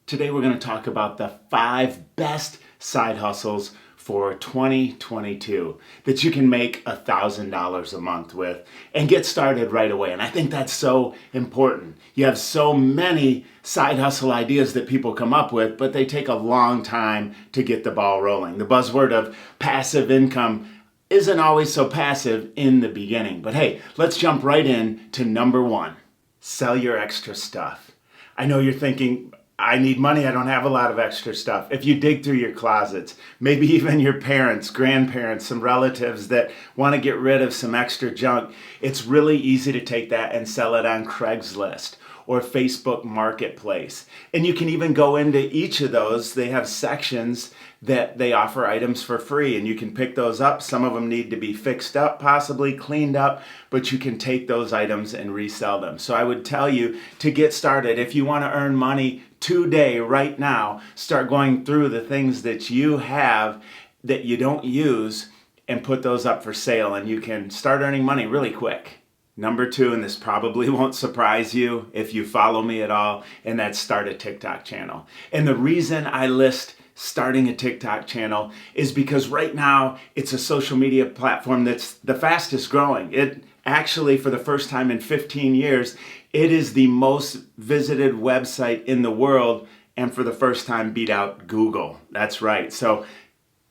Today we're going to talk about the 5 best side hustles for 2022 that you can make $1,000 a month with and get started right away. And I think that's so important. You have so many side hustle ideas that people come up with, but they take a long time to get the ball rolling. The buzzword of passive income isn't always so passive in the beginning. But hey, let's jump right in to number 1. Sell your extra stuff. I know you're thinking, I need money, I don't have a lot of extra stuff. If you dig through your closets, maybe even your parents, grandparents, some relatives that want to get rid of some extra junk, it's really easy to take that and sell it on Craigslist or Facebook Marketplace. And you can even go into each of those. They have sections that they offer items for free, and you can pick those up. Some of them need to be fixed up, possibly cleaned up, but you can take those items and resell them. So I would tell you to get started, if you want to earn money today, right now, start going through the things that you have that you don't use and put those up for sale, and you can start earning money really quick. Number 2, and this probably won't surprise you if you follow me at all, and that's start a TikTok channel. And the reason I list starting a TikTok channel is because right now it's a social media platform that's the fastest growing. It actually, for the first time in 15 years, it is the most visited website in the world, and for the first time beat out Google. That's right. So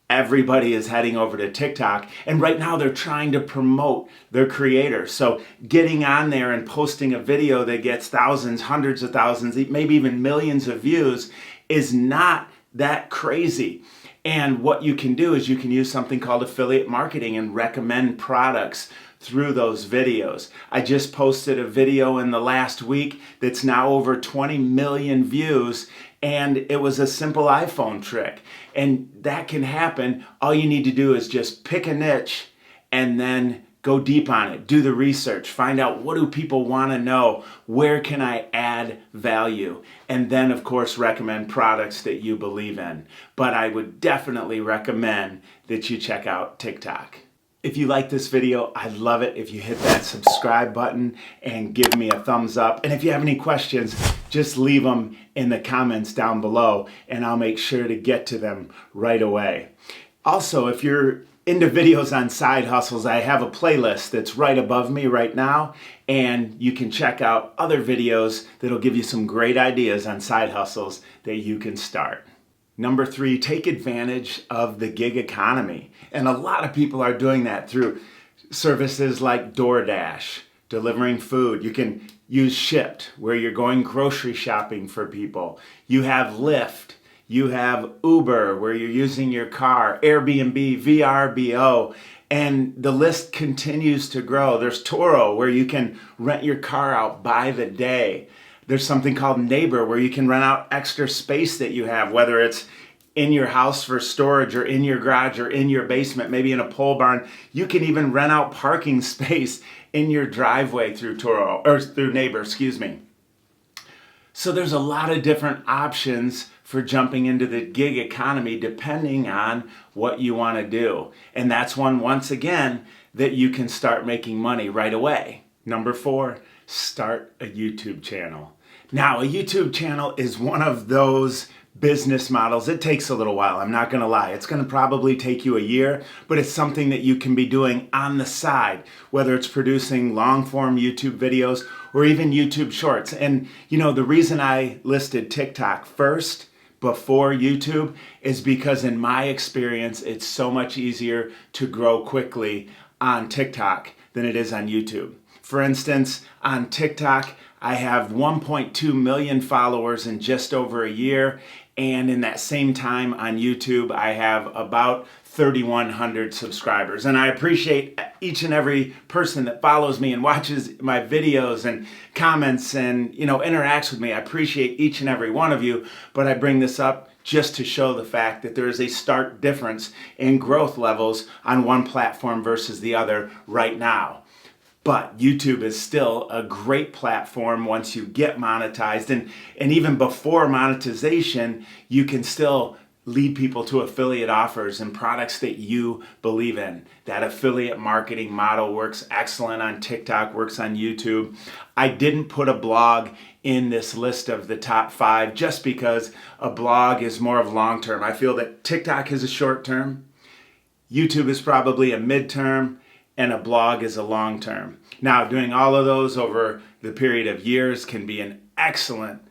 everybody is heading over to TikTok, and right now they're trying to promote their creators. So getting on there and posting a video that gets thousands, hundreds of thousands, maybe even millions of views is not that crazy. And what you can do is you can use something called affiliate marketing and recommend products through those videos. I just posted a video in the last week that's now over 20 million views, and it was a simple iPhone trick. And that can happen. All you need to do is just pick a niche and then go deep on it. Do the research. Find out, what do people want to know? Where can I add value? And then, of course, recommend products that you believe in. But I would definitely recommend that you check out TikTok. If you like this video, I'd love it if you hit that subscribe button and give me a thumbs up. And if you have any questions, just leave them in the comments down below, and I'll make sure to get to them right away. Also, if you're into videos on side hustles, I have a playlist that's right above me right now, and you can check out other videos that'll give you some great ideas on side hustles that you can start. Number 3, take advantage of the gig economy. And a lot of people are doing that through services like DoorDash, delivering food. You can use Shipt, where you're going grocery shopping for people. You have Lyft. You have Uber, where you're using your car, Airbnb, VRBO, and the list continues to grow. There's Turo, where you can rent your car out by the day. There's something called Neighbor, where you can rent out extra space that you have, whether it's in your house for storage or in your garage or in your basement, maybe in a pole barn. You can even rent out parking space in your driveway through Turo, or through Neighbor, excuse me. So there's a lot of different options for jumping into the gig economy depending on what you want to do. And that's one, once again, that you can start making money right away. Number 4, start a YouTube channel. Now, a YouTube channel is one of those business models. It takes a little while, I'm not going to lie. It's going to probably take you a year, but it's something that you can be doing on the side, whether it's producing long-form YouTube videos or even YouTube shorts. And you know, the reason I listed TikTok first before YouTube is because in my experience, it's so much easier to grow quickly on TikTok than it is on YouTube. For instance, on TikTok, I have 1.2 million followers in just over a year. And in that same time on YouTube, I have about 3,100 subscribers. And I appreciate each and every person that follows me and watches my videos and comments and, interacts with me. I appreciate each and every one of you, but I bring this up just to show the fact that there is a stark difference in growth levels on one platform versus the other right now. But YouTube is still a great platform once you get monetized. And even before monetization, you can still lead people to affiliate offers and products that you believe in. That affiliate marketing model works excellent on TikTok, works on YouTube. I didn't put a blog in this list of the top 5 just because a blog is more of long term. I feel that TikTok is a short term, YouTube is probably a midterm, and a blog is a long term. Now, doing all of those over the period of years can be an excellent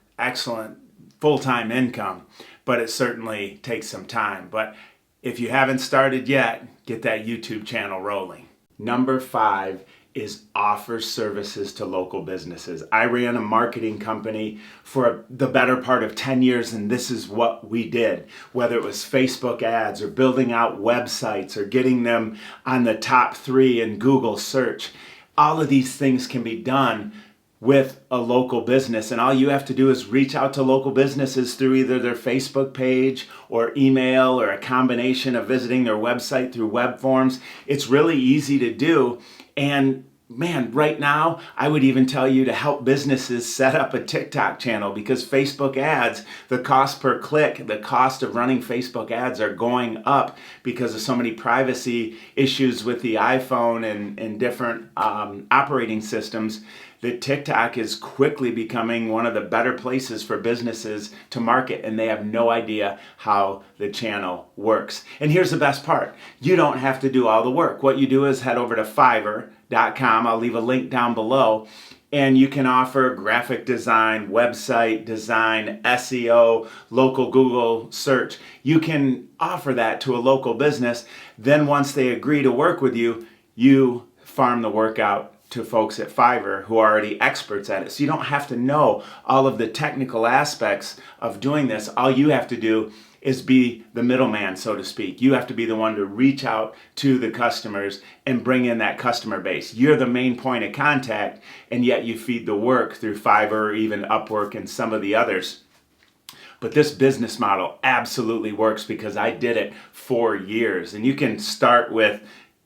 full-time income, but it certainly takes some time. But if you haven't started yet, get that YouTube channel rolling. Number 5 is offer services to local businesses. I ran a marketing company for the better part of 10 years, and this is what we did. Whether it was Facebook ads or building out websites or getting them on the top 3 in Google search, all of these things can be done with a local business, and all you have to do is reach out to local businesses through either their Facebook page or email or a combination of visiting their website through web forms. It's really easy to do, and man, right now I would even tell you to help businesses set up a TikTok channel, because Facebook ads, the cost per click, the cost of running Facebook ads are going up because of so many privacy issues with the iPhone and different operating systems, that TikTok is quickly becoming one of the better places for businesses to market, and they have no idea how the channel works. And here's the best part. You don't have to do all the work. What you do is head over to Fiverr.com. I'll leave a link down below, and you can offer graphic design, website design, SEO, local Google search. You can offer that to a local business. Then once they agree to work with you, you farm the work out to folks at Fiverr who are already experts at it. So you don't have to know all of the technical aspects of doing this. All you have to do is be the middleman, so to speak. You have to be the one to reach out to the customers and bring in that customer base. You're the main point of contact, and yet you feed the work through Fiverr or even Upwork and some of the others. But this business model absolutely works because I did it for years. And you can start with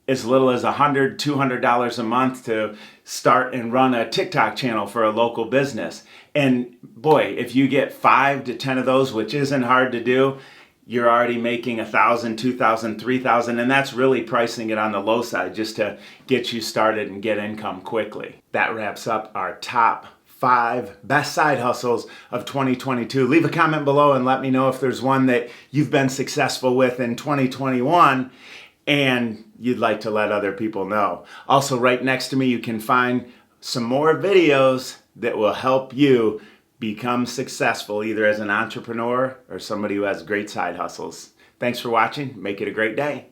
as little as $100, $200 a month to start and run a TikTok channel for a local business. And boy, if you get 5 to 10 of those, which isn't hard to do, you're already making $1,000, $2,000, $3,000, and that's really pricing it on the low side just to get you started and get income quickly. That wraps up our top 5 best side hustles of 2022. Leave a comment below and let me know if there's one that you've been successful with in 2021 and you'd like to let other people know. Also, right next to me, you can find some more videos that will help you become successful either as an entrepreneur or somebody who has great side hustles. Thanks for watching. Make it a great day.